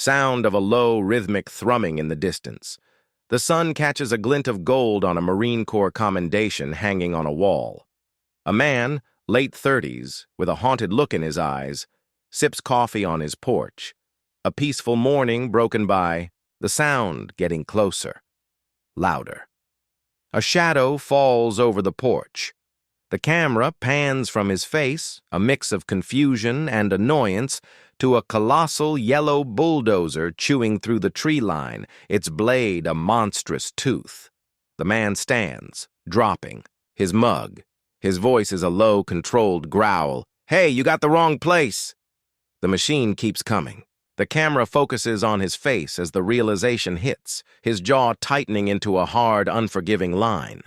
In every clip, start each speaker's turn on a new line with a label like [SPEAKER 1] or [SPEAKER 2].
[SPEAKER 1] sound of a low, rhythmic thrumming in the distance. The sun catches a glint of gold on a Marine Corps commendation hanging on a wall. A man, late 30s, with a haunted look in his eyes, sips coffee on his porch. A peaceful morning broken by the sound getting closer, louder. A shadow falls over the porch. The camera pans from his face, a mix of confusion and annoyance, to a colossal yellow bulldozer chewing through the tree line, its blade a monstrous tooth. The man stands, dropping, his mug. His voice is a low, controlled growl. "Hey, you got the wrong place!" The machine keeps coming. The camera focuses on his face as the realization hits, his jaw tightening into a hard, unforgiving line.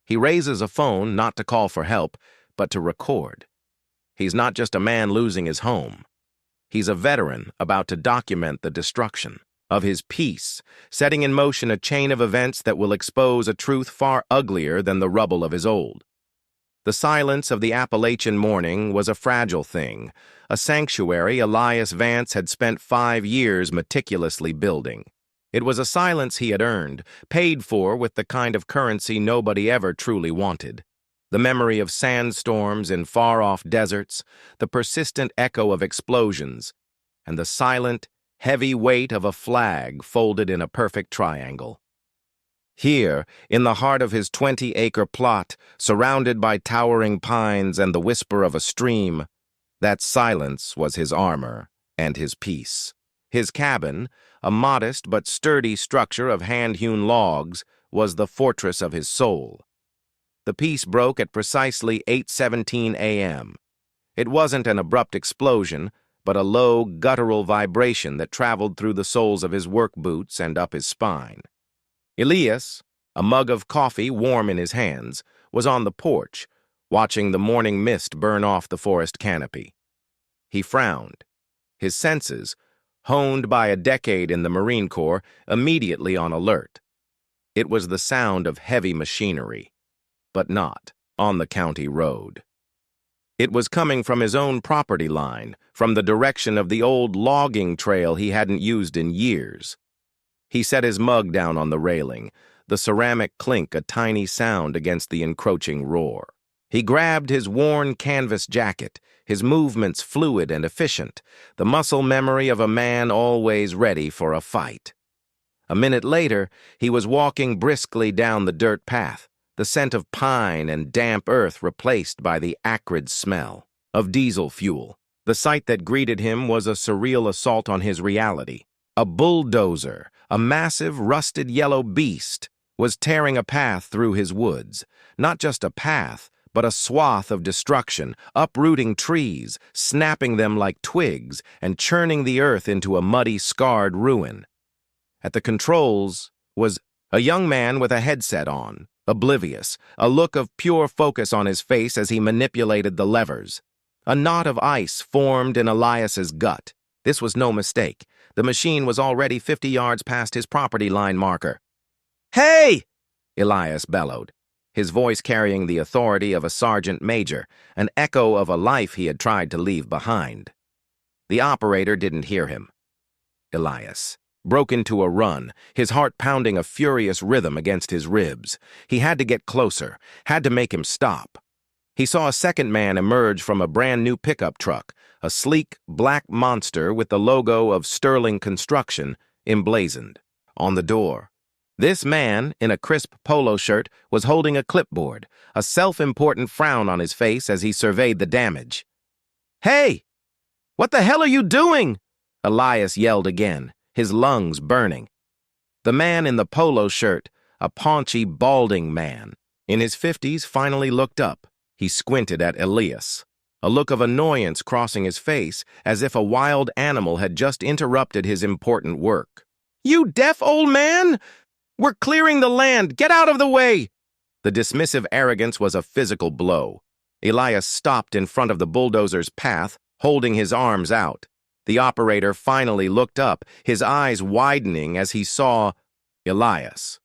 [SPEAKER 1] He raises a phone not to call for help, but to record. He's not just a man losing his home. He's a veteran about to document the destruction of his peace, setting in motion a chain of events that will expose a truth far uglier than the rubble of his old. The silence of the Appalachian morning was a fragile thing, a sanctuary Elias Vance had spent 5 years meticulously building. It was a silence he had earned, paid for with the kind of currency nobody ever truly wanted. The memory of sandstorms in far-off deserts, the persistent echo of explosions, and the silent, heavy weight of a flag folded in a perfect triangle. Here, in the heart of his 20-acre plot, surrounded by towering pines and the whisper of a stream, that silence was his armor and his peace. His cabin, a modest but sturdy structure of hand-hewn logs, was the fortress of his soul. The peace broke at precisely 8:17 a.m. It wasn't an abrupt explosion, but a low, guttural vibration that traveled through the soles of his work boots and up his spine. Elias, a mug of coffee warm in his hands, was on the porch, watching the morning mist burn off the forest canopy. He frowned, his senses, honed by a decade in the Marine Corps, immediately on alert. It was the sound of heavy machinery, but not on the county road. It was coming from his own property line, from the direction of the old logging trail he hadn't used in years. He set his mug down on the railing, the ceramic clink a tiny sound against the encroaching roar. He grabbed his worn canvas jacket, his movements fluid and efficient, the muscle memory of a man always ready for a fight. A minute later, he was walking briskly down the dirt path, the scent of pine and damp earth replaced by the acrid smell of diesel fuel. The sight that greeted him was a surreal assault on his reality. A bulldozer, a massive, rusted yellow beast, was tearing a path through his woods. Not just a path, but a swath of destruction, uprooting trees, snapping them like twigs, and churning the earth into a muddy, scarred ruin. At the controls was a young man with a headset on, oblivious, a look of pure focus on his face as he manipulated the levers. A knot of ice formed in Elias's gut. This was no mistake. The machine was already 50 yards past his property line marker. "Hey!" Elias bellowed, his voice carrying the authority of a sergeant major, an echo of a life he had tried to leave behind. The operator didn't hear him. Elias broke into a run, his heart pounding a furious rhythm against his ribs. He had to get closer, had to make him stop. He saw a second man emerge from a brand-new pickup truck, a sleek, black monster with the logo of Sterling Construction emblazoned on the door. This man, in a crisp polo shirt, was holding a clipboard, a self-important frown on his face as he surveyed the damage. "Hey! What the hell are you doing?" Elias yelled again, his lungs burning. The man in the polo shirt, a paunchy, balding man, in his 50s, finally looked up. He squinted at Elias, a look of annoyance crossing his face, as if a wild animal had just interrupted his important work. "You deaf old man? We're clearing the land! Get out of the way!" The dismissive arrogance was a physical blow. Elias stopped in front of the bulldozer's path, holding his arms out. The operator finally looked up, his eyes widening as he saw Elias.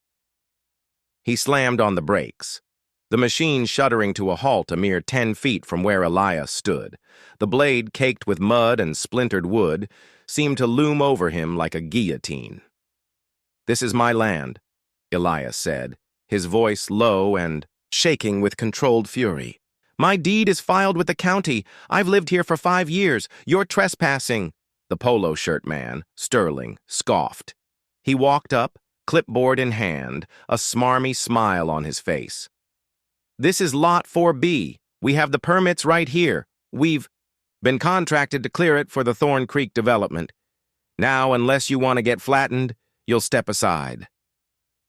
[SPEAKER 1] He slammed on the brakes, the machine shuddering to a halt a mere 10 feet from where Elias stood, the blade caked with mud and splintered wood, seemed to loom over him like a guillotine. "This is my land," Elias said, his voice low and shaking with controlled fury. "My deed is filed with the county. I've lived here for 5 years. You're trespassing." The polo shirt man, Sterling, scoffed. He walked up, clipboard in hand, a smarmy smile on his face. "This is Lot 4B. We have the permits right here. We've been contracted to clear it for the Thorn Creek development. Now, unless you want to get flattened, you'll step aside."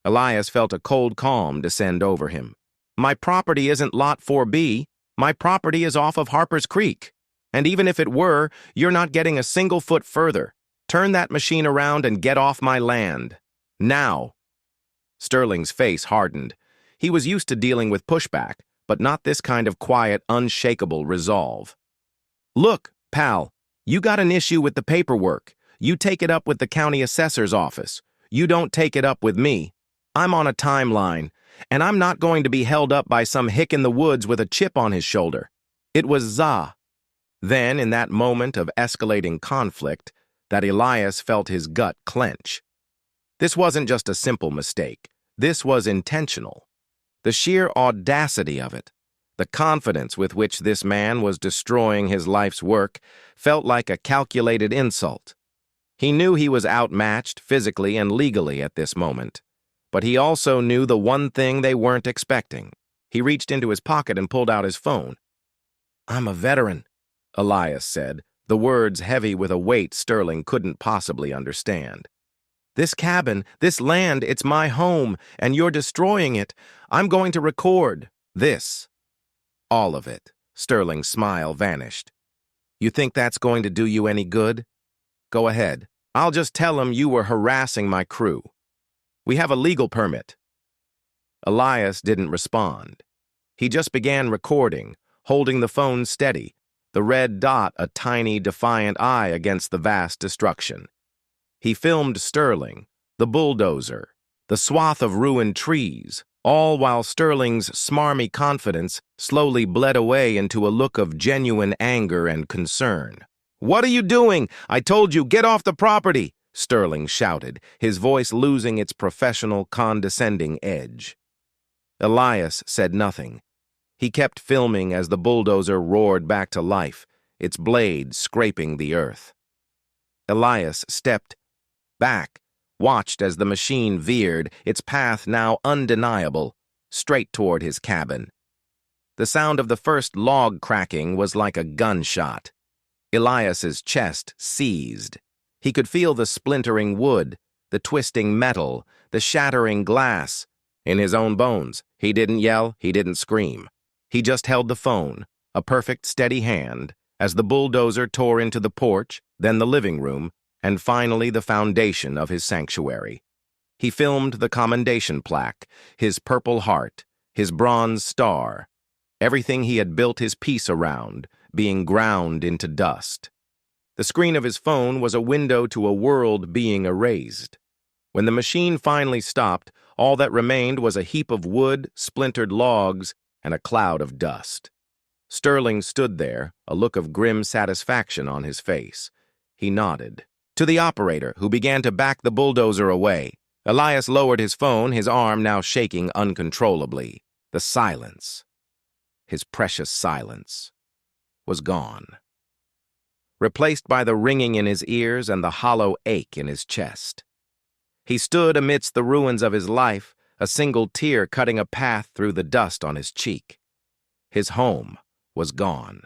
[SPEAKER 1] Elias felt a cold calm descend over him. "My property isn't Lot 4B. My property is off of Harper's Creek. And even if it were, you're not getting a single foot further. Turn that machine around and get off my land. Now." Sterling's face hardened. He was used to dealing with pushback, but not this kind of quiet, unshakable resolve. "Look, pal, you got an issue with the paperwork. You take it up with the county assessor's office. You don't take it up with me. I'm on a timeline, and I'm not going to be held up by some hick in the woods with a chip on his shoulder." It was Zah. Then, in that moment of escalating conflict, that Elias felt his gut clench. This wasn't just a simple mistake. This was intentional. The sheer audacity of it, the confidence with which this man was destroying his life's work, felt like a calculated insult. He knew he was outmatched physically and legally at this moment, but he also knew the one thing they weren't expecting. He reached into his pocket and pulled out his phone. "I'm a veteran," Elias said, the words heavy with a weight Sterling couldn't possibly understand. "This cabin, this land, it's my home, and you're destroying it. I'm going to record this." All of it. Sterling's smile vanished. "You think that's going to do you any good? Go ahead. I'll just tell him you were harassing my crew. We have a legal permit." Elias didn't respond. He just began recording, holding the phone steady, the red dot a tiny, defiant eye against the vast destruction. He filmed Sterling, the bulldozer, the swath of ruined trees, all while Sterling's smarmy confidence slowly bled away into a look of genuine anger and concern. "What are you doing? I told you, get off the property!" Sterling shouted, his voice losing its professional, condescending edge. Elias said nothing. He kept filming as the bulldozer roared back to life, its blade scraping the earth. Elias stepped back, watched as the machine veered, its path now undeniable, straight toward his cabin. The sound of the first log cracking was like a gunshot. Elias's chest seized. He could feel the splintering wood, the twisting metal, the shattering glass. In his own bones, he didn't yell, he didn't scream. He just held the phone, a perfect steady hand, as the bulldozer tore into the porch, then the living room, and finally the foundation of his sanctuary. He filmed the commendation plaque, his purple heart, his bronze star, everything he had built his peace around, being ground into dust. The screen of his phone was a window to a world being erased. When the machine finally stopped, all that remained was a heap of wood, splintered logs, and a cloud of dust. Sterling stood there, a look of grim satisfaction on his face. He nodded. To the operator, who began to back the bulldozer away, Elias lowered his phone, his arm now shaking uncontrollably. The silence, his precious silence, was gone, replaced by the ringing in his ears and the hollow ache in his chest. He stood amidst the ruins of his life, a single tear cutting a path through the dust on his cheek. His home was gone.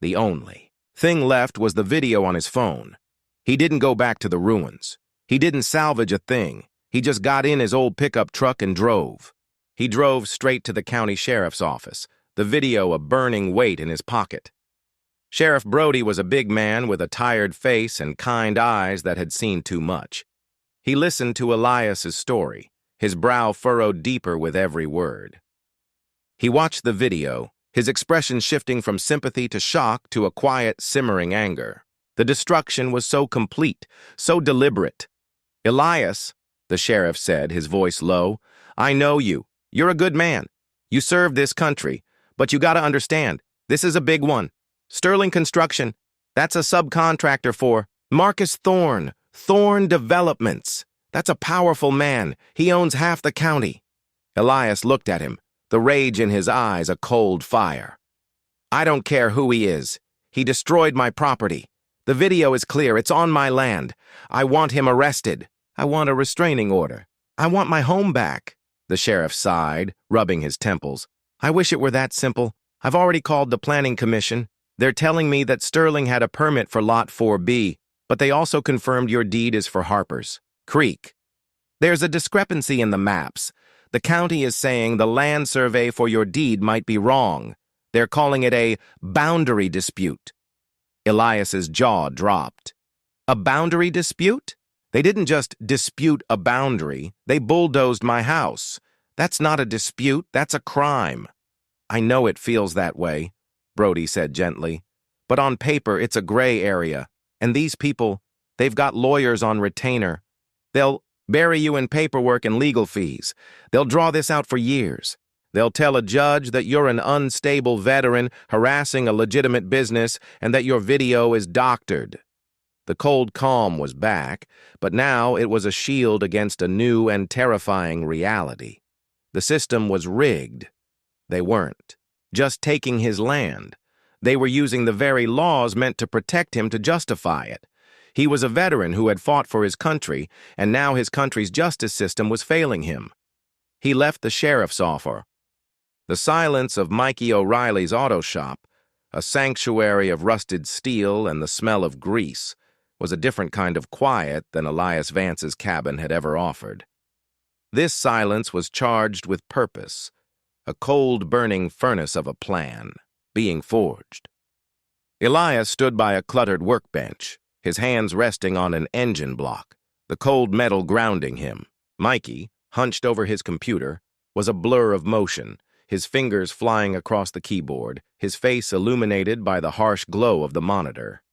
[SPEAKER 1] The only thing left was the video on his phone. He didn't go back to the ruins. He didn't salvage a thing. He just got in his old pickup truck and drove. He drove straight to the county sheriff's office, the video a burning weight in his pocket. Sheriff Brody was a big man with a tired face and kind eyes that had seen too much. He listened to Elias's story, his brow furrowed deeper with every word. He watched the video, his expression shifting from sympathy to shock to a quiet, simmering anger. The destruction was so complete, so deliberate. "Elias," the sheriff said, his voice low, "I know you. You're a good man. You served this country. But you gotta understand, this is a big one. Sterling Construction, that's a subcontractor for Marcus Thorne, Thorne Developments. That's a powerful man. He owns half the county. Elias looked at him, the rage in his eyes a cold fire. I don't care who he is. He destroyed my property. The video is clear. It's on my land. I want him arrested. I want a restraining order. I want my home back. The sheriff sighed, rubbing his temples. I wish it were that simple. I've already called the planning commission. They're telling me that Sterling had a permit for Lot 4B, but they also confirmed your deed is for Harper's Creek. There's a discrepancy in the maps. The county is saying the land survey for your deed might be wrong. They're calling it a boundary dispute. Elias's jaw dropped. A boundary dispute? They didn't just dispute a boundary. They bulldozed my house. That's not a dispute. That's a crime. I know it feels that way, Brody said gently. But on paper, it's a gray area. And these people, they've got lawyers on retainer. They'll bury you in paperwork and legal fees. They'll draw this out for years. They'll tell a judge that you're an unstable veteran harassing a legitimate business and that your video is doctored. The cold calm was back, but now it was a shield against a new and terrifying reality. The system was rigged. They weren't just taking his land. They were using the very laws meant to protect him to justify it. He was a veteran who had fought for his country, and now his country's justice system was failing him. He left the sheriff's office. The silence of Mikey O'Reilly's auto shop, a sanctuary of rusted steel and the smell of grease, was a different kind of quiet than Elias Vance's cabin had ever offered. This silence was charged with purpose, a cold burning furnace of a plan, being forged. Elias stood by a cluttered workbench, his hands resting on an engine block, the cold metal grounding him. Mikey, hunched over his computer, was a blur of motion, his fingers flying across the keyboard, his face illuminated by the harsh glow of the monitor.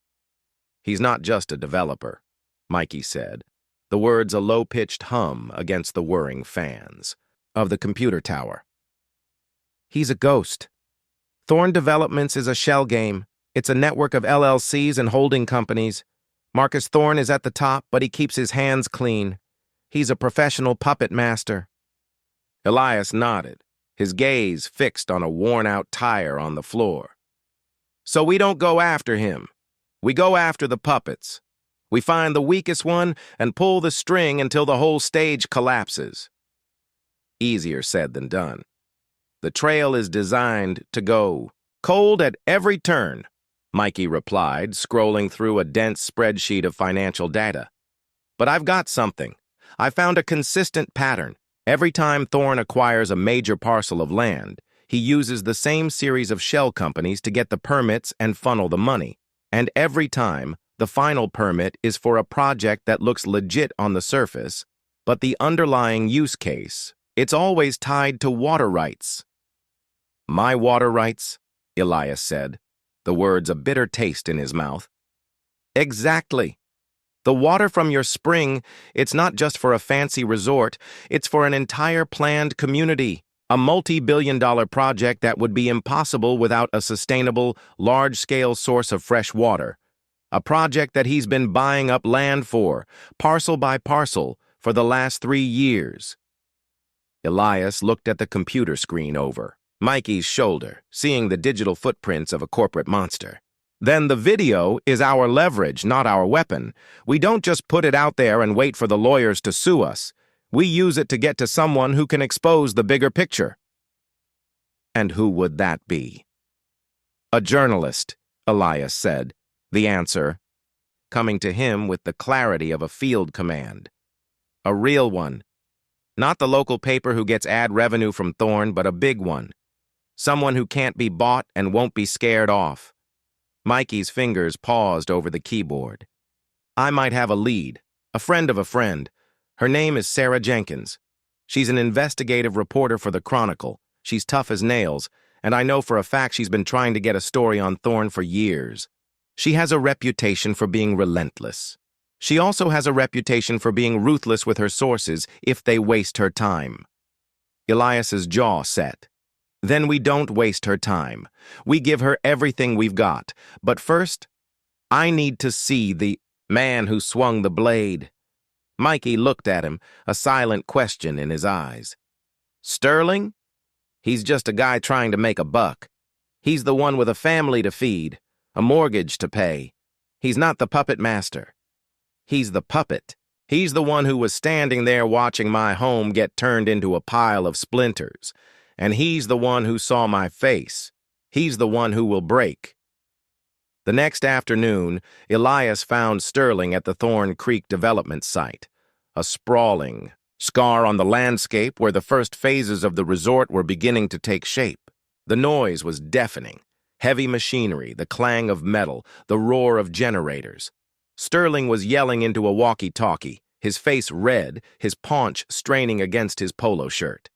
[SPEAKER 1] He's not just a developer, Mikey said, the words a low-pitched hum against the whirring fans of the computer tower. He's a ghost. Thorne Developments is a shell game. It's a network of LLCs and holding companies. Marcus Thorne is at the top, but he keeps his hands clean. He's a professional puppet master. Elias nodded, his gaze fixed on a worn-out tire on the floor. So we don't go after him. We go after the puppets. We find the weakest one and pull the string until the whole stage collapses. Easier said than done. The trail is designed to go cold at every turn, Mikey replied, scrolling through a dense spreadsheet of financial data. But I've got something. I found a consistent pattern. Every time Thorne acquires a major parcel of land, he uses the same series of shell companies to get the permits and funnel the money. And every time, the final permit is for a project that looks legit on the surface, but the underlying use case, it's always tied to water rights. My water rights, Elias said, the words a bitter taste in his mouth. Exactly. The water from your spring, it's not just for a fancy resort, it's for an entire planned community, a multi-billion-dollar project that would be impossible without a sustainable, large-scale source of fresh water. A project that he's been buying up land for, parcel by parcel, for the last 3 years. Elias looked at the computer screen over Mikey's shoulder, seeing the digital footprints of a corporate monster. Then the video is our leverage, not our weapon. We don't just put it out there and wait for the lawyers to sue us. We use it to get to someone who can expose the bigger picture. And who would that be? A journalist, Elias said, the answer coming to him with the clarity of a field command. A real one. Not the local paper who gets ad revenue from Thorne, but a big one. Someone who can't be bought and won't be scared off. Mikey's fingers paused over the keyboard. I might have a lead, a friend of a friend. Her name is Sarah Jenkins. She's an investigative reporter for the Chronicle. She's tough as nails, and I know for a fact she's been trying to get a story on Thorne for years. She has a reputation for being relentless. She also has a reputation for being ruthless with her sources if they waste her time. Elias's jaw set. Then we don't waste her time. We give her everything we've got. But first, I need to see the Man who swung the blade. Mikey looked at him, a silent question in his eyes. Sterling? He's just a guy trying to make a buck. He's the one with a family to feed, a mortgage to pay. He's not the puppet master. He's the puppet. He's the one who was standing there watching my home get turned into a pile of splinters. And he's the one who saw my face. He's the one who will break. The next afternoon, Elias found Sterling at the Thorn Creek development site, a sprawling scar on the landscape where the first phases of the resort were beginning to take shape. The noise was deafening. Heavy machinery, the clang of metal, the roar of generators. Sterling was yelling into a walkie-talkie, his face red, his paunch straining against his polo shirt.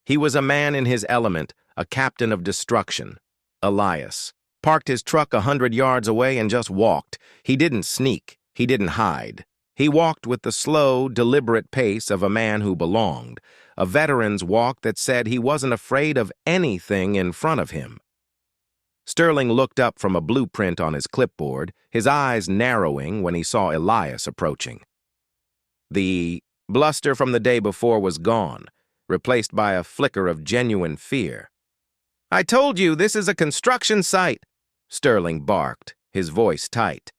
[SPEAKER 1] He was a man in his element, a captain of destruction. Elias parked his truck 100 yards away and just walked. He didn't sneak. He didn't hide. He walked with the slow, deliberate pace of a man who belonged, a veteran's walk that said he wasn't afraid of anything in front of him. Sterling looked up from a blueprint on his clipboard, his eyes narrowing when he saw Elias approaching. The bluster from the day before was gone, replaced by a flicker of genuine fear. "I told you this is a construction site," Sterling barked, his voice tight.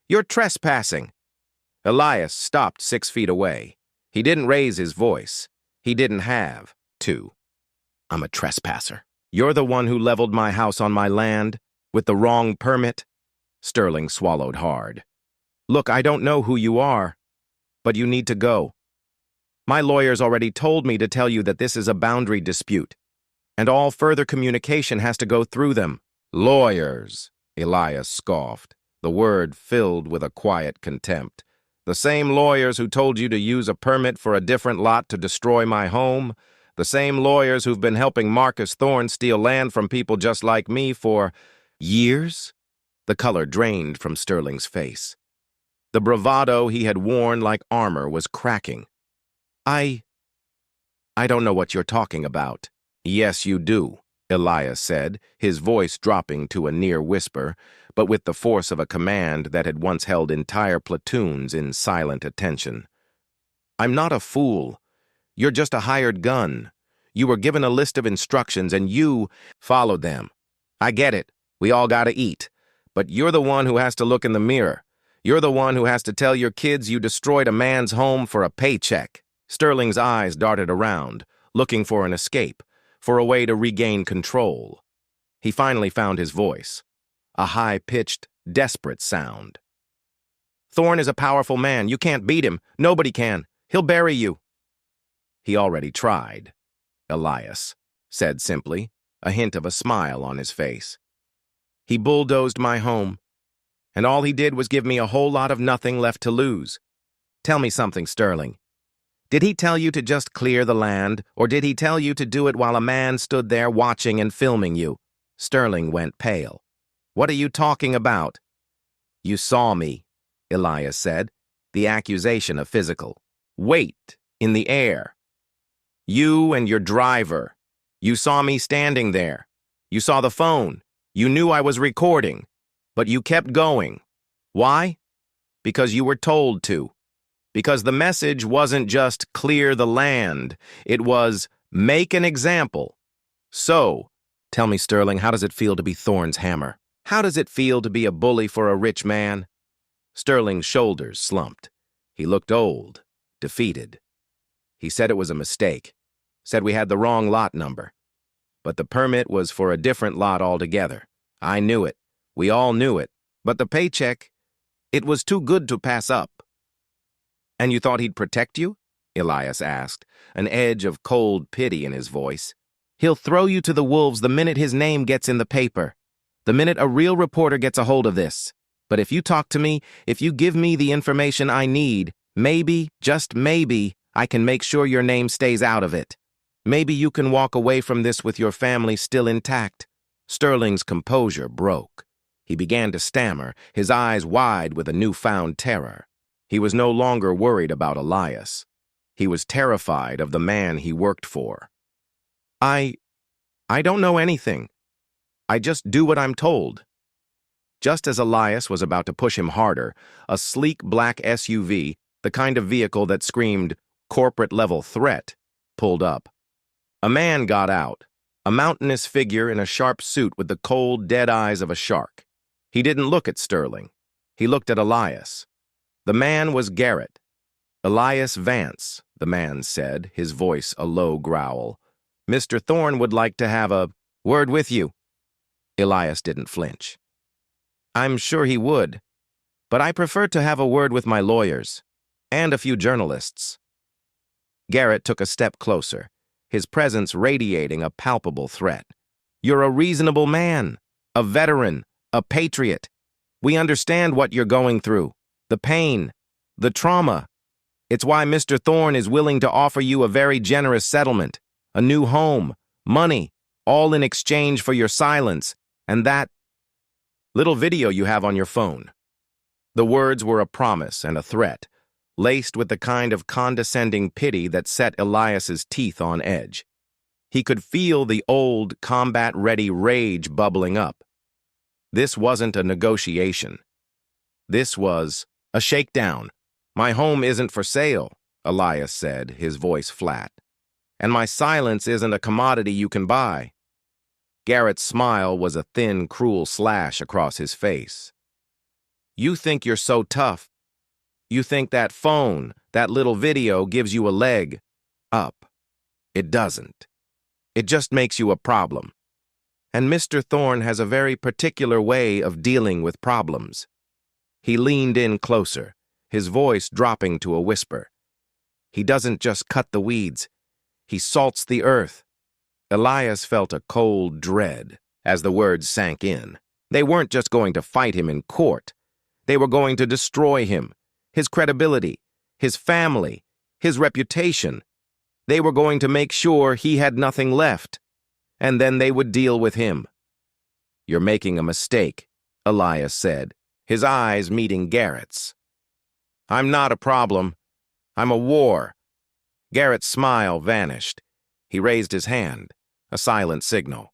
[SPEAKER 1] "You're trespassing." Elias stopped 6 feet away. He didn't raise his voice. He didn't have to. "I'm a trespasser. You're the one who leveled my house on my land with the wrong permit." Sterling swallowed hard. "Look, I don't know who you are, but you need to go. My lawyers already told me to tell you that this is a boundary dispute, and all further communication has to go through them." "Lawyers," Elias scoffed, the word filled with a quiet contempt. "The same lawyers who told you to use a permit for a different lot to destroy my home, the same lawyers who've been helping Marcus Thorne steal land from people just like me for years?" The color drained from Sterling's face. The bravado he had worn like armor was cracking. I don't know what you're talking about." "Yes, you do," Elias said, his voice dropping to a near whisper, but with the force of a command that had once held entire platoons in silent attention. "I'm not a fool. You're just a hired gun. You were given a list of instructions and you followed them. I get it. We all gotta eat. But you're the one who has to look in the mirror. You're the one who has to tell your kids you destroyed a man's home for a paycheck." Sterling's eyes darted around, looking for an escape, for a way to regain control. He finally found his voice, a high-pitched, desperate sound. "Thorne is a powerful man. You can't beat him. Nobody can. He'll bury you." "He already tried," Elias said simply, a hint of a smile on his face. "He bulldozed my home, and all he did was give me a whole lot of nothing left to lose. Tell me something, Sterling. Did he tell you to just clear the land, or did he tell you to do it while a man stood there watching and filming you?" Sterling went pale. "What are you talking about?" "You saw me," Elias said, the accusation a physical weight in the air. "You and your driver. You saw me standing there. You saw the phone. You knew I was recording. But you kept going. Why? Because you were told to. Because the message wasn't just clear the land. It was make an example. So, tell me, Sterling, how does it feel to be Thorne's hammer? How does it feel to be a bully for a rich man?" Sterling's shoulders slumped. He looked old, defeated. He said it was a mistake. Said we had the wrong lot number. But the permit was for a different lot altogether. I knew it. We all knew it. But the paycheck, it was too good to pass up. "And you thought he'd protect you?" Elias asked, an edge of cold pity in his voice. "He'll throw you to the wolves the minute his name gets in the paper, the minute a real reporter gets a hold of this. But if you talk to me, if you give me the information I need, maybe, just maybe, I can make sure your name stays out of it. Maybe you can walk away from this with your family still intact." Sterling's composure broke. He began to stammer, his eyes wide with a newfound terror. He was no longer worried about Elias. He was terrified of the man he worked for. I don't know anything. I just do what I'm told." Just as Elias was about to push him harder, a sleek black SUV, the kind of vehicle that screamed corporate-level threat, pulled up. A man got out, a mountainous figure in a sharp suit with the cold, dead eyes of a shark. He didn't look at Sterling. He looked at Elias. The man was Garrett. "Elias Vance," the man said, his voice a low growl. "Mr. Thorne would like to have a word with you." Elias didn't flinch. "I'm sure he would, but I prefer to have a word with my lawyers and a few journalists." Garrett took a step closer, his presence radiating a palpable threat. "You're a reasonable man, a veteran, a patriot. We understand what you're going through, the pain, the trauma. It's why Mr. Thorne is willing to offer you a very generous settlement, a new home, money, all in exchange for your silence and that little video you have on your phone." The words were a promise and a threat, laced with the kind of condescending pity that set Elias's teeth on edge. He could feel the old, combat-ready rage bubbling up. This wasn't a negotiation. This was a shakedown. "My home isn't for sale," Elias said, his voice flat. "And my silence isn't a commodity you can buy." Garrett's smile was a thin, cruel slash across his face. "You think you're so tough. You think that phone, that little video, gives you a leg up. It doesn't. It just makes you a problem. And Mr. Thorne has a very particular way of dealing with problems." He leaned in closer, his voice dropping to a whisper. "He doesn't just cut the weeds. He salts the earth." Elias felt a cold dread as the words sank in. They weren't just going to fight him in court. They were going to destroy him, his credibility, his family, his reputation. They were going to make sure he had nothing left, and then they would deal with him. "You're making a mistake," Elias said, his eyes meeting Garrett's. "I'm not a problem. I'm a war." Garrett's smile vanished. He raised his hand, a silent signal.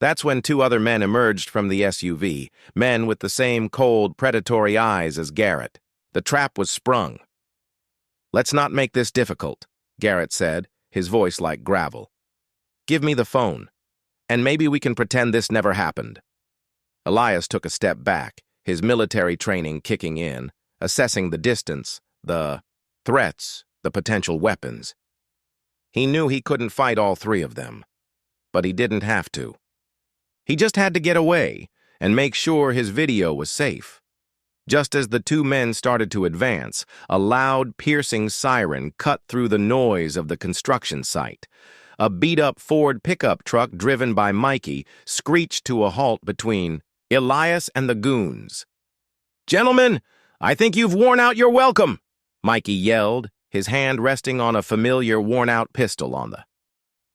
[SPEAKER 1] That's when two other men emerged from the SUV, men with the same cold, predatory eyes as Garrett. The trap was sprung. "Let's not make this difficult," Garrett said, his voice like gravel. "Give me the phone, and maybe we can pretend this never happened." Elias took a step back, his military training kicking in, assessing the distance, the threats, the potential weapons. He knew he couldn't fight all three of them, but he didn't have to. He just had to get away and make sure his video was safe. Just as the two men started to advance, a loud, piercing siren cut through the noise of the construction site. A beat-up Ford pickup truck driven by Mikey screeched to a halt between Elias and the goons. "Gentlemen, I think you've worn out your welcome," Mikey yelled, his hand resting on a familiar worn-out pistol on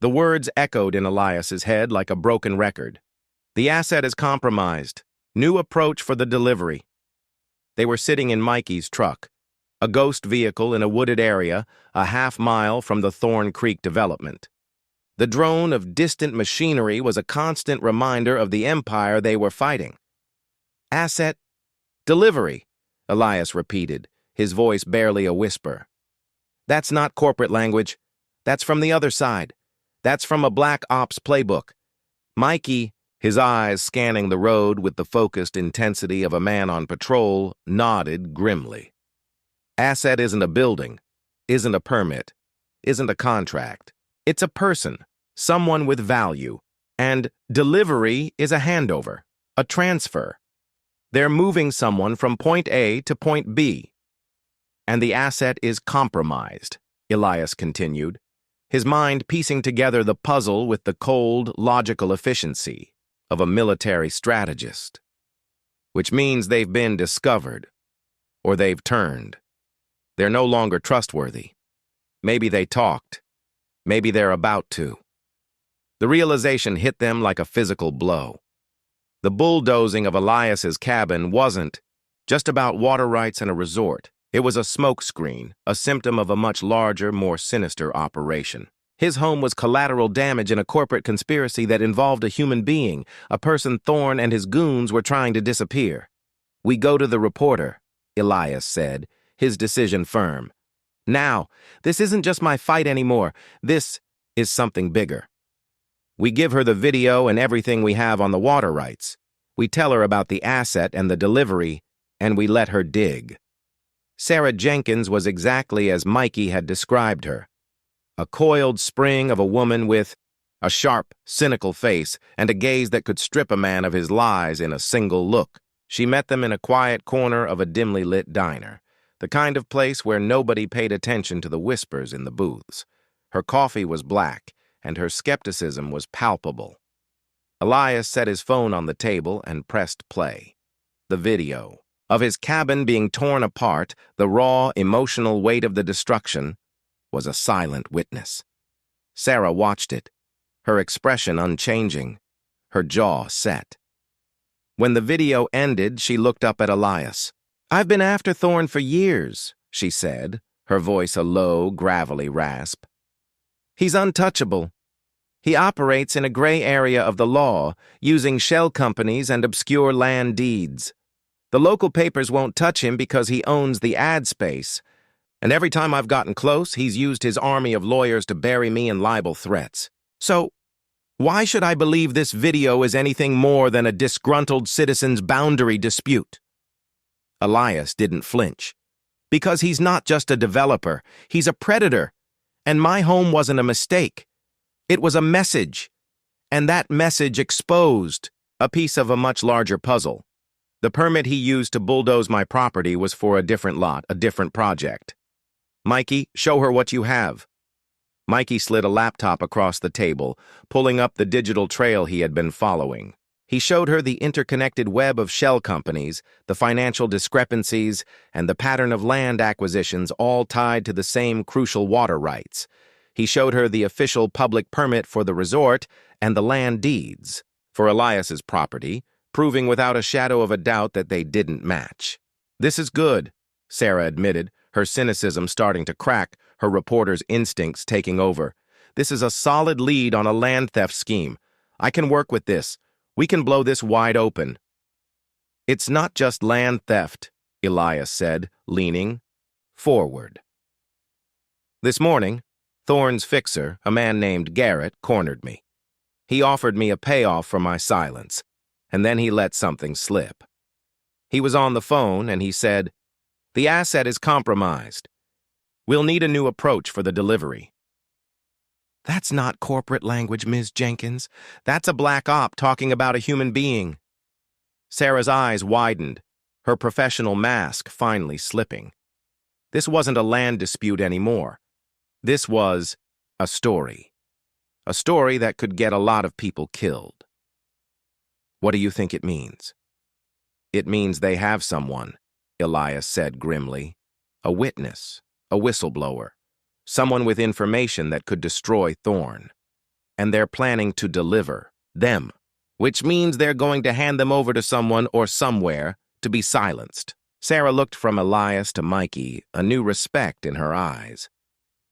[SPEAKER 1] the words echoed in Elias's head like a broken record. "The asset is compromised. New approach for the delivery." They were sitting in Mikey's truck, a ghost vehicle in a wooded area a half-mile from the Thorn Creek development. The drone of distant machinery was a constant reminder of the empire they were fighting. "Asset delivery," Elias repeated, his voice barely a whisper. "That's not corporate language. That's from the other side. That's from a black ops playbook." Mikey, his eyes scanning the road with the focused intensity of a man on patrol, nodded grimly. "Asset isn't a building, isn't a permit, isn't a contract. It's a person, someone with value, and delivery is a handover, a transfer. They're moving someone from point A to point B. And the asset is compromised," Elias continued, his mind piecing together the puzzle with the cold, logical efficiency of a military strategist. "Which means they've been discovered, or they've turned. They're no longer trustworthy. Maybe they talked. Maybe they're about to." The realization hit them like a physical blow. The bulldozing of Elias's cabin wasn't just about water rights and a resort. It was a smokescreen, a symptom of a much larger, more sinister operation. His home was collateral damage in a corporate conspiracy that involved a human being, a person Thorne and his goons were trying to disappear. "We go to the reporter," Elias said, his decision firm. "Now, this isn't just my fight anymore. This is something bigger." We give her the video and everything we have on the water rights. We tell her about the asset and the delivery, and we let her dig. Sarah Jenkins was exactly as Mikey had described her. A coiled spring of a woman with a sharp, cynical face and a gaze that could strip a man of his lies in a single look. She met them in a quiet corner of a dimly lit diner, the kind of place where nobody paid attention to the whispers in the booths. Her coffee was black, and her skepticism was palpable. Elias set his phone on the table and pressed play. The video of his cabin being torn apart, the raw, emotional weight of the destruction, was a silent witness. Sarah watched it, her expression unchanging, her jaw set. When the video ended, she looked up at Elias. "I've been after Thorne for years," she said, her voice a low, gravelly rasp. "He's untouchable. He operates in a gray area of the law, using shell companies and obscure land deeds. The local papers won't touch him because he owns the ad space, and every time I've gotten close, he's used his army of lawyers to bury me in libel threats. So, why should I believe this video is anything more than a disgruntled citizen's boundary dispute?" Elias didn't flinch. "Because he's not just a developer, he's a predator, and my home wasn't a mistake. It was a message, and that message exposed a piece of a much larger puzzle. The permit he used to bulldoze my property was for a different lot, a different project. Mikey, show her what you have." Mikey slid a laptop across the table, pulling up the digital trail he had been following. He showed her the interconnected web of shell companies, the financial discrepancies, and the pattern of land acquisitions all tied to the same crucial water rights. He showed her the official public permit for the resort and the land deeds for Elias's property, proving without a shadow of a doubt that they didn't match. "This is good," Sarah admitted, her cynicism starting to crack, her reporter's instincts taking over. "This is a solid lead on a land theft scheme. I can work with this. We can blow this wide open." "It's not just land theft," Elias said, leaning forward. "This morning, Thorne's fixer, a man named Garrett, cornered me. He offered me a payoff for my silence, and then he let something slip. He was on the phone, and he said, 'The asset is compromised. We'll need a new approach for the delivery.'" "That's not corporate language, Ms. Jenkins. That's a black op talking about a human being." Sarah's eyes widened, her professional mask finally slipping. This wasn't a land dispute anymore. This was a story. A story that could get a lot of people killed. "What do you think it means?" "It means they have someone," Elias said grimly. "A witness, a whistleblower, someone with information that could destroy Thorne. And they're planning to deliver them, which means they're going to hand them over to someone or somewhere to be silenced." Sarah looked from Elias to Mikey, a new respect in her eyes.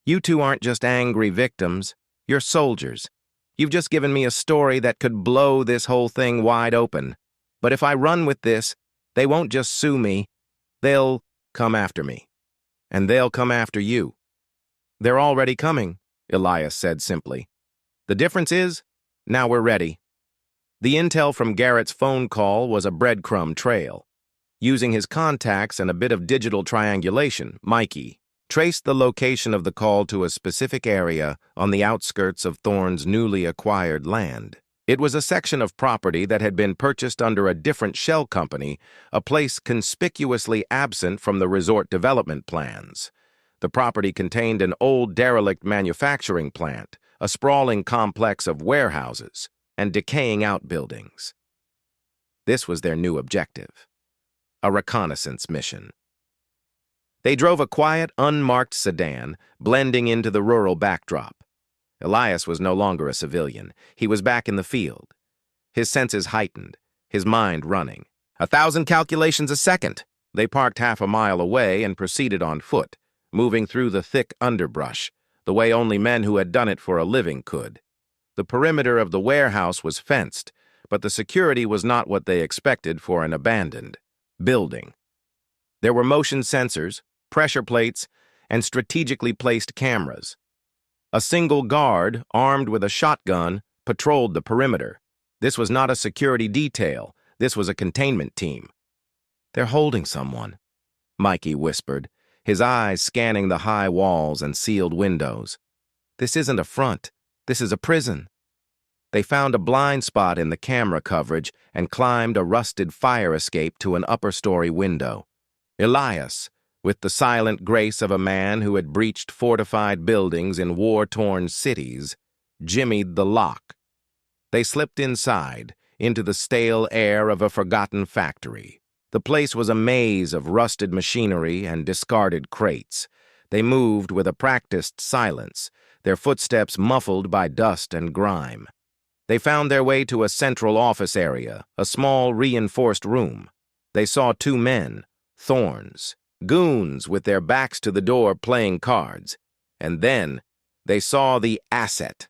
[SPEAKER 1] "You two aren't just angry victims, you're soldiers. You've just given me a story that could blow this whole thing wide open. But if I run with this, they won't just sue me, they'll come after me. And they'll come after you." "They're already coming," Elias said simply. "The difference is, now we're ready." The intel from Garrett's phone call was a breadcrumb trail. Using his contacts and a bit of digital triangulation, Mikey traced the location of the call to a specific area on the outskirts of Thorne's newly acquired land. It was a section of property that had been purchased under a different shell company, a place conspicuously absent from the resort development plans. The property contained an old derelict manufacturing plant, a sprawling complex of warehouses, and decaying outbuildings. This was their new objective, a reconnaissance mission. They drove a quiet, unmarked sedan, blending into the rural backdrop. Elias was no longer a civilian. He was back in the field. His senses heightened, his mind running. 1,000 calculations a second. They parked half a mile away and proceeded on foot, moving through the thick underbrush, the way only men who had done it for a living could. The perimeter of the warehouse was fenced, but the security was not what they expected for an abandoned building. There were motion sensors, pressure plates, and strategically placed cameras. A single guard, armed with a shotgun, patrolled the perimeter. This was not a security detail. This was a containment team. "They're holding someone," Mikey whispered, his eyes scanning the high walls and sealed windows. "This isn't a front. This is a prison." They found a blind spot in the camera coverage and climbed a rusted fire escape to an upper-story window. Elias, with the silent grace of a man who had breached fortified buildings in war-torn cities, jimmied the lock. They slipped inside, into the stale air of a forgotten factory. The place was a maze of rusted machinery and discarded crates. They moved with a practiced silence, their footsteps muffled by dust and grime. They found their way to a central office area, a small reinforced room. They saw two men, thorns, goons with their backs to the door playing cards. And then they saw the asset.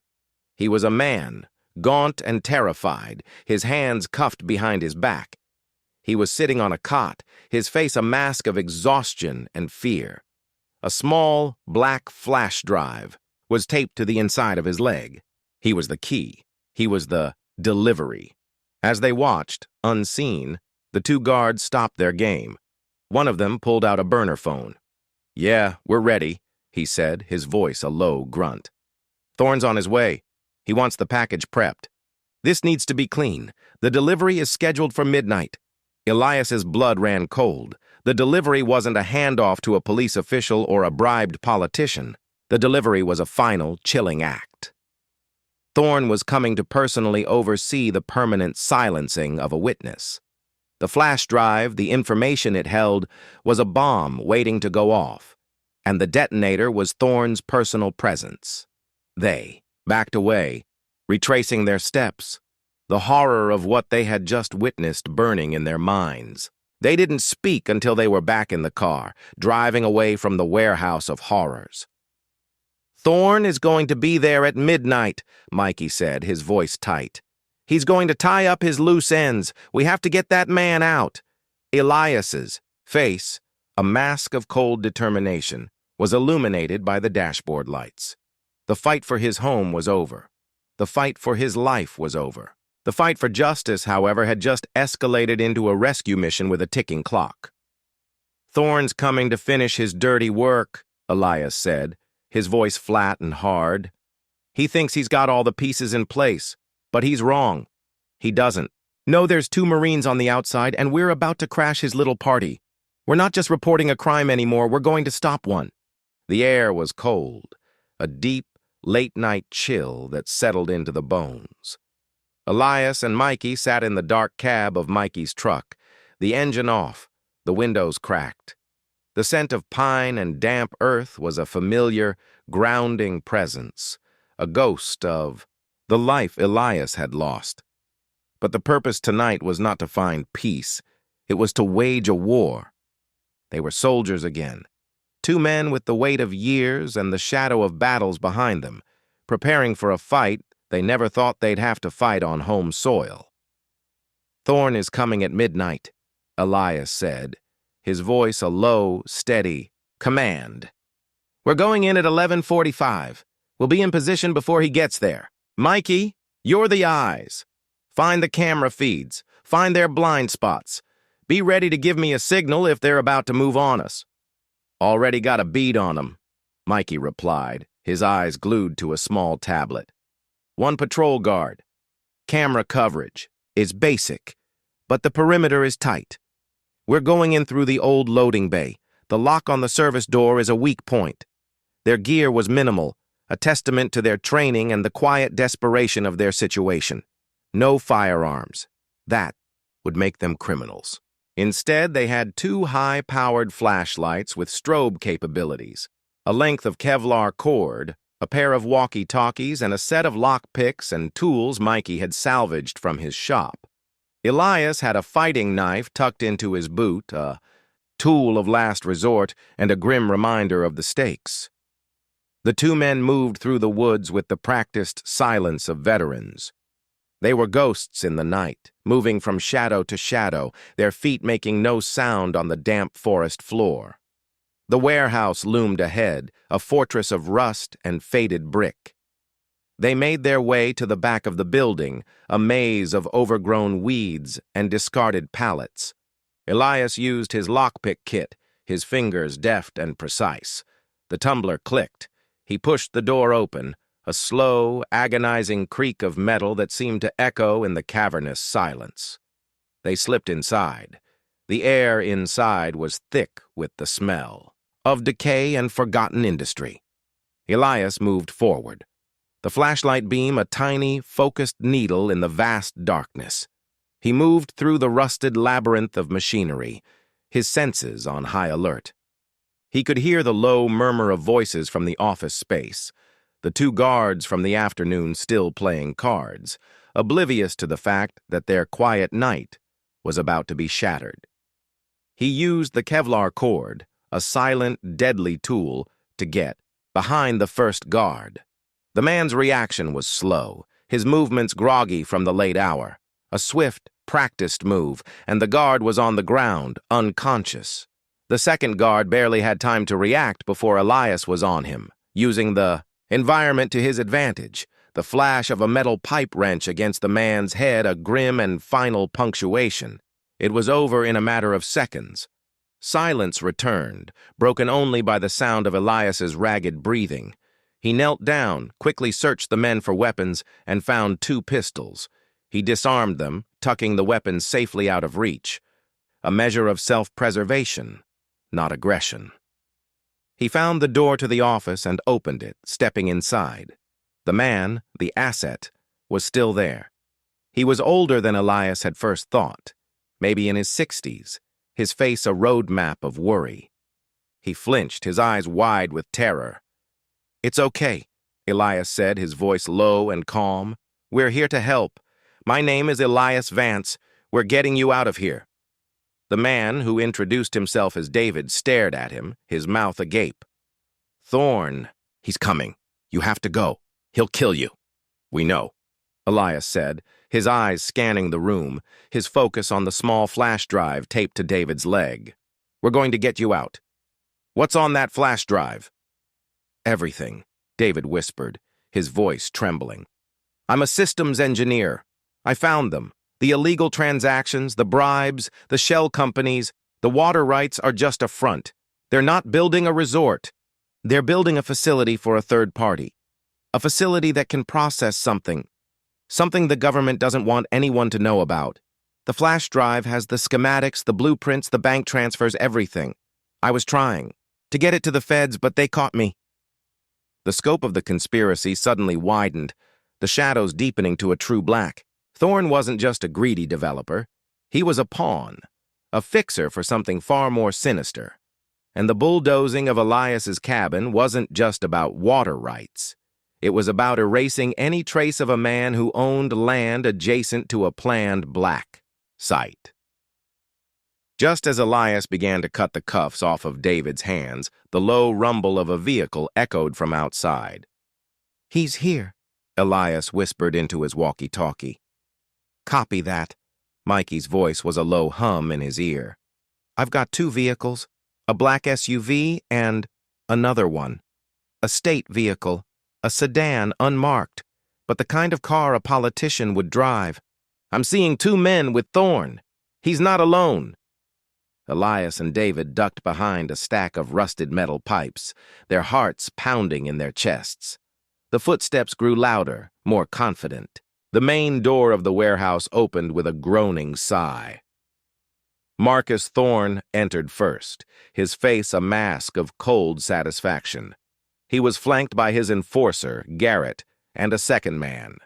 [SPEAKER 1] He was a man, gaunt and terrified, his hands cuffed behind his back. He was sitting on a cot, his face a mask of exhaustion and fear. A small, black flash drive was taped to the inside of his leg. He was the key. He was the delivery. As they watched, unseen, the two guards stopped their game. One of them pulled out a burner phone. "Yeah, we're ready," he said, his voice a low grunt. "Thorne's on his way. He wants the package prepped. This needs to be clean. The delivery is scheduled for midnight." Elias's blood ran cold. The delivery wasn't a handoff to a police official or a bribed politician. The delivery was a final, chilling act. Thorne was coming to personally oversee the permanent silencing of a witness. The flash drive, the information it held, was a bomb waiting to go off, and the detonator was Thorne's personal presence. They backed away, retracing their steps, the horror of what they had just witnessed burning in their minds. They didn't speak until they were back in the car, driving away from the warehouse of horrors. "Thorne is going to be there at midnight," Mikey said, his voice tight. "He's going to tie up his loose ends. We have to get that man out." Elias's face, a mask of cold determination, was illuminated by the dashboard lights. The fight for his home was over. The fight for his life was over. The fight for justice, however, had just escalated into a rescue mission with a ticking clock. "Thorne's coming to finish his dirty work," Elias said, his voice flat and hard. "He thinks he's got all the pieces in place, but he's wrong. He doesn't. No, there's two Marines on the outside, and we're about to crash his little party. We're not just reporting a crime anymore, we're going to stop one." The air was cold, a deep, late-night chill that settled into the bones. Elias and Mikey sat in the dark cab of Mikey's truck, the engine off, the windows cracked. The scent of pine and damp earth was a familiar, grounding presence, a ghost of the life Elias had lost. But the purpose tonight was not to find peace. It was to wage a war. They were soldiers again, two men with the weight of years and the shadow of battles behind them, preparing for a fight they never thought they'd have to fight on home soil. "Thorne is coming at midnight," Elias said, his voice a low, steady command. "We're going in at 11:45. We'll be in position before he gets there. Mikey, you're the eyes. Find the camera feeds. Find their blind spots. Be ready to give me a signal if they're about to move on us." "Already got a bead on them," Mikey replied, his eyes glued to a small tablet. "One patrol guard. Camera coverage is basic, but the perimeter is tight. We're going in through the old loading bay. The lock on the service door is a weak point. Their gear was minimal, a testament to their training and the quiet desperation of their situation. No firearms. That would make them criminals. Instead, they had two high-powered flashlights with strobe capabilities, a length of Kevlar cord, a pair of walkie-talkies, and a set of lockpicks and tools Mikey had salvaged from his shop. Elias had a fighting knife tucked into his boot, a tool of last resort and a grim reminder of the stakes. The two men moved through the woods with the practiced silence of veterans. They were ghosts in the night, moving from shadow to shadow, their feet making no sound on the damp forest floor. The warehouse loomed ahead, a fortress of rust and faded brick. They made their way to the back of the building, a maze of overgrown weeds and discarded pallets. Elias used his lockpick kit, his fingers deft and precise. The tumbler clicked. He pushed the door open, a slow, agonizing creak of metal that seemed to echo in the cavernous silence. They slipped inside. The air inside was thick with the smell of decay and forgotten industry. Elias moved forward, the flashlight beam a tiny, focused needle in the vast darkness. He moved through the rusted labyrinth of machinery, his senses on high alert. He could hear the low murmur of voices from the office space, the two guards from the afternoon still playing cards, oblivious to the fact that their quiet night was about to be shattered. He used the Kevlar cord, a silent, deadly tool, to get behind the first guard. The man's reaction was slow, his movements groggy from the late hour. A swift, practiced move, and the guard was on the ground, unconscious. The second guard barely had time to react before Elias was on him, using the environment to his advantage, the flash of a metal pipe wrench against the man's head a grim and final punctuation. It was over in a matter of seconds. Silence returned, broken only by the sound of Elias's ragged breathing. He knelt down, quickly searched the men for weapons, and found 2 pistols. He disarmed them, tucking the weapons safely out of reach. A measure of self-preservation, not aggression. He found the door to the office and opened it, stepping inside. The man, the asset, was still there. He was older than Elias had first thought, maybe in his 60s, his face a road map of worry. He flinched, his eyes wide with terror. "It's okay," Elias said, his voice low and calm. "We're here to help. My name is Elias Vance. We're getting you out of here." The man, who introduced himself as David, stared at him, his mouth agape. "Thorne, he's coming. You have to go. He'll kill you." "We know," Elias said, his eyes scanning the room, his focus on the small flash drive taped to David's leg. "We're going to get you out. What's on that flash drive?" "Everything," David whispered, his voice trembling. "I'm a systems engineer. I found them. The illegal transactions, the bribes, the shell companies, the water rights are just a front. They're not building a resort. They're building a facility for a third party. A facility that can process something the government doesn't want anyone to know about. The flash drive has the schematics, the blueprints, the bank transfers, everything. I was trying to get it to the feds, but they caught me." The scope of the conspiracy suddenly widened, the shadows deepening to a true black. Thorne wasn't just a greedy developer. He was a pawn, a fixer for something far more sinister. And the bulldozing of Elias's cabin wasn't just about water rights. It was about erasing any trace of a man who owned land adjacent to a planned black site. Just as Elias began to cut the cuffs off of David's hands, the low rumble of a vehicle echoed from outside. "He's here," Elias whispered into his walkie-talkie. "Copy that." Mikey's voice was a low hum in his ear. "I've got 2 vehicles, a black SUV and another one. A state vehicle, a sedan unmarked, but the kind of car a politician would drive. I'm seeing 2 men with Thorne. He's not alone." Elias and David ducked behind a stack of rusted metal pipes, their hearts pounding in their chests. The footsteps grew louder, more confident. The main door of the warehouse opened with a groaning sigh. Marcus Thorne entered first, his face a mask of cold satisfaction. He was flanked by his enforcer, Garrett, and a second man.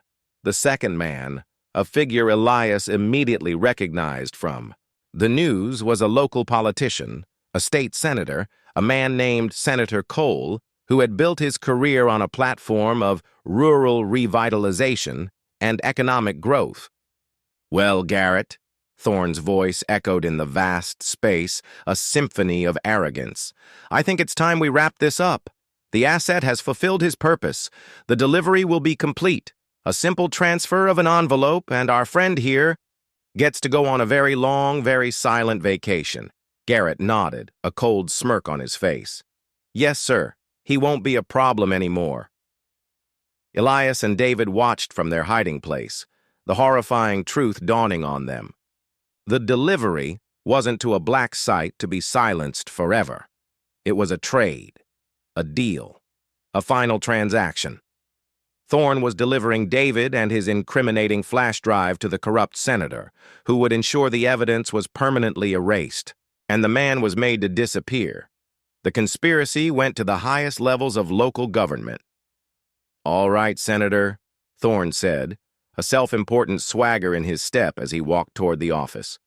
[SPEAKER 1] The second man, a figure Elias immediately recognized from the news, was a local politician, a state senator, a man named Senator Cole, who had built his career on a platform of rural revitalization and economic growth. "Well, Garrett," Thorne's voice echoed in the vast space, a symphony of arrogance, "I think it's time we wrap this up. The asset has fulfilled his purpose. The delivery will be complete. A simple transfer of an envelope, and our friend here gets to go on a very long, very silent vacation. Garrett nodded, a cold smirk on his face. Yes, sir. He won't be a problem anymore. Elias and David watched from their hiding place, the horrifying truth dawning on them. The delivery wasn't to a black site to be silenced forever. It was a trade, a deal, a final transaction. Thorne was delivering David and his incriminating flash drive to the corrupt senator, who would ensure the evidence was permanently erased, and the man was made to disappear. The conspiracy went to the highest levels of local government. All right, Senator, Thorne said, a self-important swagger in his step as he walked toward the office.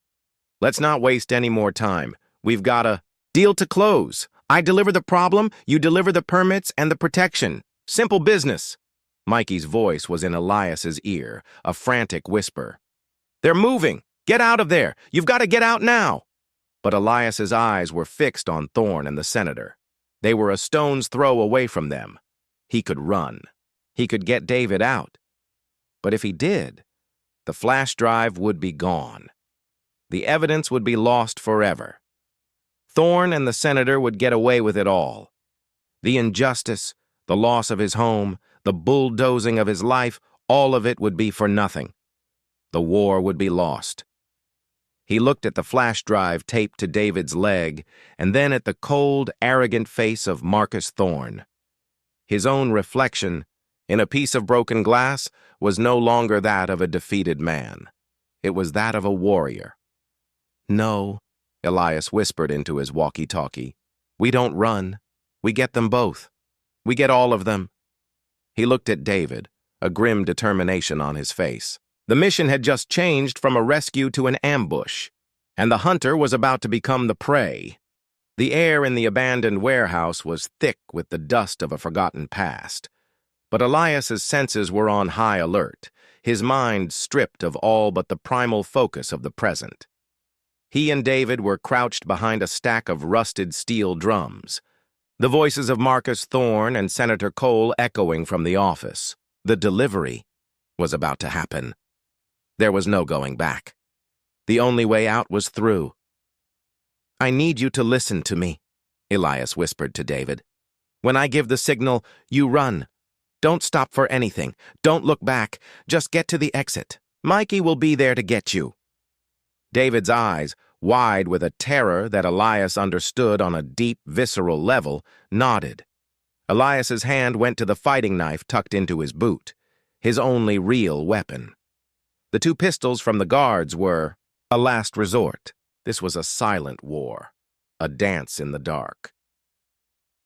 [SPEAKER 1] Let's not waste any more time. We've got a deal to close. I deliver the problem, you deliver the permits and the protection. Simple business. Mikey's voice was in Elias's ear, a frantic whisper. They're moving! Get out of there! You've got to get out now! But Elias's eyes were fixed on Thorne and the senator. They were a stone's throw away from them. He could run. He could get David out. But if he did, the flash drive would be gone. The evidence would be lost forever. Thorne and the senator would get away with it all. The injustice, the loss of his home, the bulldozing of his life, all of it would be for nothing. The war would be lost. He looked at the flash drive taped to David's leg, and then at the cold, arrogant face of Marcus Thorne. His own reflection, in a piece of broken glass, was no longer that of a defeated man. It was that of a warrior. No, Elias whispered into his walkie-talkie. We don't run. We get them both. We get all of them. He looked at David, a grim determination on his face. The mission had just changed from a rescue to an ambush, and the hunter was about to become the prey. The air in the abandoned warehouse was thick with the dust of a forgotten past. But Elias's senses were on high alert, his mind stripped of all but the primal focus of the present. He and David were crouched behind a stack of rusted steel drums, the voices of Marcus Thorne and Senator Cole echoing from the office. The delivery was about to happen. There was no going back. The only way out was through. I need you to listen to me, Elias whispered to David. When I give the signal, you run. Don't stop for anything. Don't look back. Just get to the exit. Mikey will be there to get you. David's eyes, wide with a terror that Elias understood on a deep, visceral level, nodded. Elias's hand went to the fighting knife tucked into his boot, his only real weapon. The two pistols from the guards were a last resort. This was a silent war, a dance in the dark.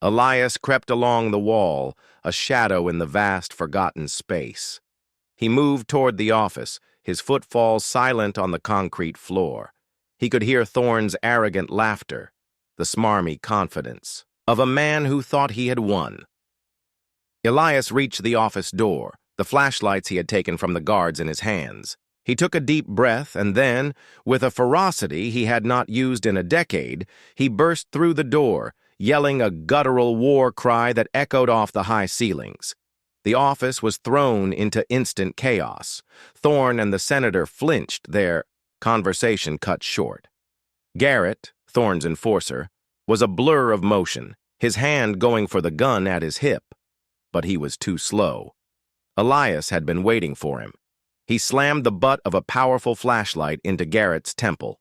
[SPEAKER 1] Elias crept along the wall, a shadow in the vast, forgotten space. He moved toward the office, his footfall silent on the concrete floor. He could hear Thorne's arrogant laughter, the smarmy confidence of a man who thought he had won. Elias reached the office door, the flashlights he had taken from the guards in his hands. He took a deep breath and then, with a ferocity he had not used in a decade, he burst through the door, yelling a guttural war cry that echoed off the high ceilings. The office was thrown into instant chaos. Thorne and the senator flinched, their conversation cut short. Garrett, Thorne's enforcer, was a blur of motion, his hand going for the gun at his hip. But he was too slow. Elias had been waiting for him. He slammed the butt of a powerful flashlight into Garrett's temple.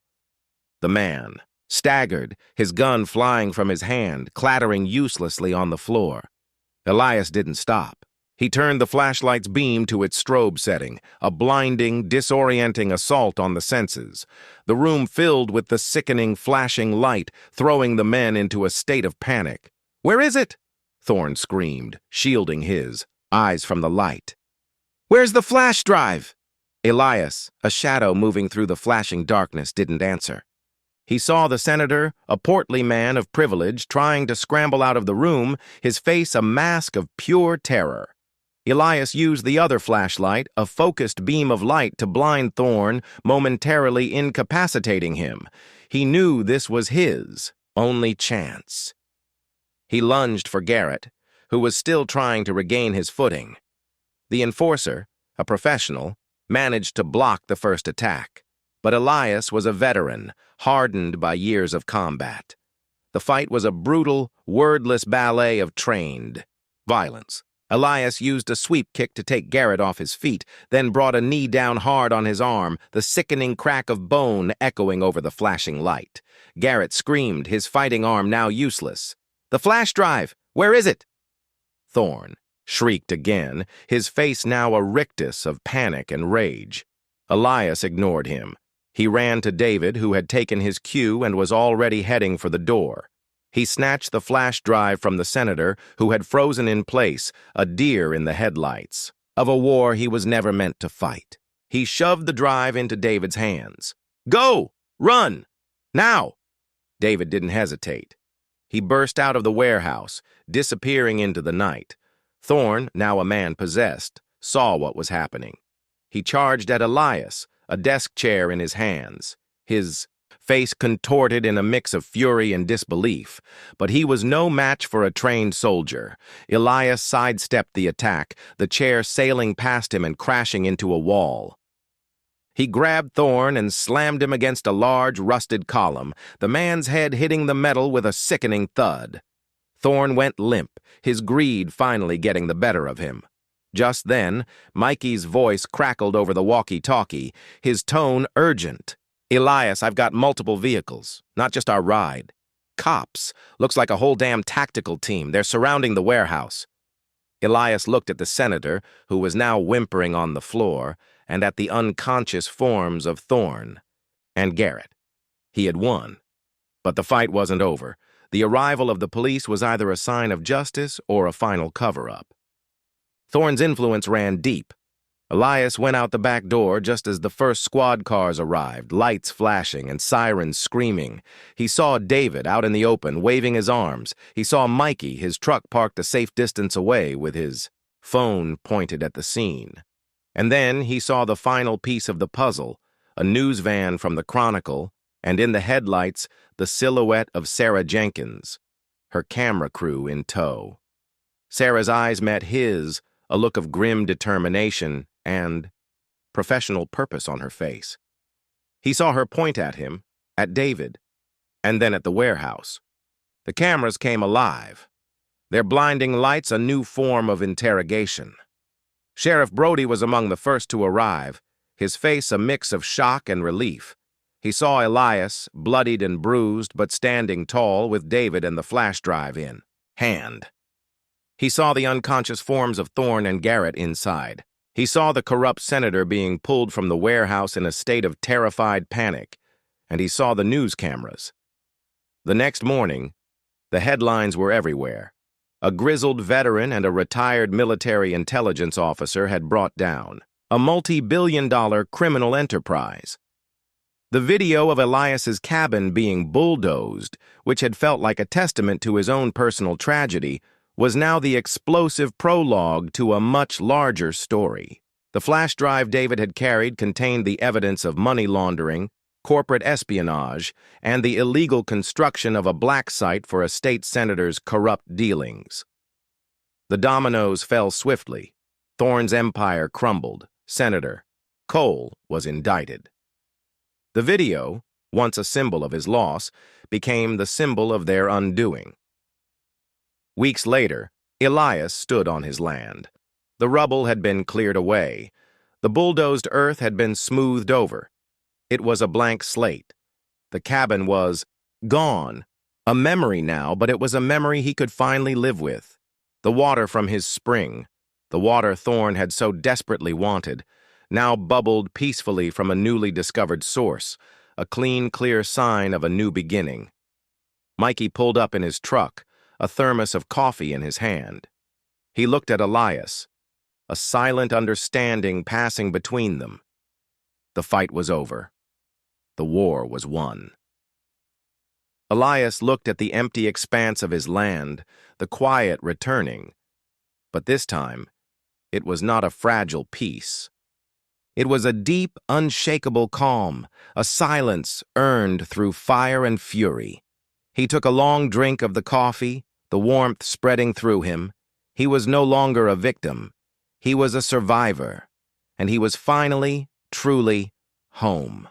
[SPEAKER 1] The man staggered, his gun flying from his hand, clattering uselessly on the floor. Elias didn't stop. He turned the flashlight's beam to its strobe setting, a blinding, disorienting assault on the senses. The room filled with the sickening, flashing light, throwing the men into a state of panic. "Where is it?" Thorne screamed, shielding his eyes from the light. "Where's the flash drive?" Elias, a shadow moving through the flashing darkness, didn't answer. He saw the senator, a portly man of privilege, trying to scramble out of the room, his face a mask of pure terror. Elias used the other flashlight, a focused beam of light, to blind Thorne, momentarily incapacitating him. He knew this was his only chance. He lunged for Garrett, who was still trying to regain his footing. The enforcer, a professional, managed to block the first attack, but Elias was a veteran, hardened by years of combat. The fight was a brutal, wordless ballet of trained violence. Elias used a sweep kick to take Garrett off his feet, then brought a knee down hard on his arm, the sickening crack of bone echoing over the flashing light. Garrett screamed, his fighting arm now useless. "The flash drive! Where is it?" Thorne shrieked again, his face now a rictus of panic and rage. Elias ignored him. He ran to David, who had taken his cue and was already heading for the door. He snatched the flash drive from the senator, who had frozen in place, a deer in the headlights, of a war he was never meant to fight. He shoved the drive into David's hands. "Go! Run! Now!" David didn't hesitate. He burst out of the warehouse, disappearing into the night. Thorne, now a man possessed, saw what was happening. He charged at Elias, a desk chair in his hands, his face contorted in a mix of fury and disbelief, but he was no match for a trained soldier. Elias sidestepped the attack, the chair sailing past him and crashing into a wall. He grabbed Thorne and slammed him against a large, rusted column, the man's head hitting the metal with a sickening thud. Thorne went limp, his greed finally getting the better of him. Just then, Mikey's voice crackled over the walkie-talkie, his tone urgent. "Elias, I've got multiple vehicles, not just our ride. Cops. Looks like a whole damn tactical team. They're surrounding the warehouse." Elias looked at the senator, who was now whimpering on the floor, and at the unconscious forms of Thorne and Garrett. He had won. But the fight wasn't over. The arrival of the police was either a sign of justice or a final cover-up. Thorne's influence ran deep. Elias went out the back door just as the first squad cars arrived, lights flashing and sirens screaming. He saw David out in the open, waving his arms. He saw Mikey, his truck parked a safe distance away with his phone pointed at the scene. And then he saw the final piece of the puzzle, a news van from the Chronicle, and in the headlights, the silhouette of Sarah Jenkins, her camera crew in tow. Sarah's eyes met his, a look of grim determination and professional purpose on her face. He saw her point at him, at David, and then at the warehouse. The cameras came alive, their blinding lights a new form of interrogation. Sheriff Brody was among the first to arrive, his face a mix of shock and relief. He saw Elias, bloodied and bruised, but standing tall with David and the flash drive in hand. He saw the unconscious forms of Thorne and Garrett inside. He saw the corrupt senator being pulled from the warehouse in a state of terrified panic, and he saw the news cameras. The next morning, the headlines were everywhere. A grizzled veteran and a retired military intelligence officer had brought down a multi-billion-dollar criminal enterprise. The video of Elias's cabin being bulldozed, which had felt like a testament to his own personal tragedy, was now the explosive prologue to a much larger story. The flash drive David had carried contained the evidence of money laundering, corporate espionage, and the illegal construction of a black site for a state senator's corrupt dealings. The dominoes fell swiftly. Thorne's empire crumbled. Senator Cole was indicted. The video, once a symbol of his loss, became the symbol of their undoing. Weeks later, Elias stood on his land. The rubble had been cleared away. The bulldozed earth had been smoothed over. It was a blank slate. The cabin was gone. A memory now, but it was a memory he could finally live with. The water from his spring, the water Thorne had so desperately wanted, now bubbled peacefully from a newly discovered source, a clean, clear sign of a new beginning. Mikey pulled up in his truck, a thermos of coffee in his hand. He looked at Elias, a silent understanding passing between them. The fight was over. The war was won. Elias looked at the empty expanse of his land, the quiet returning. But this time, it was not a fragile peace. It was a deep, unshakable calm, a silence earned through fire and fury. He took a long drink of the coffee, the warmth spreading through him. He was no longer a victim. He was a survivor. And he was finally, truly, home.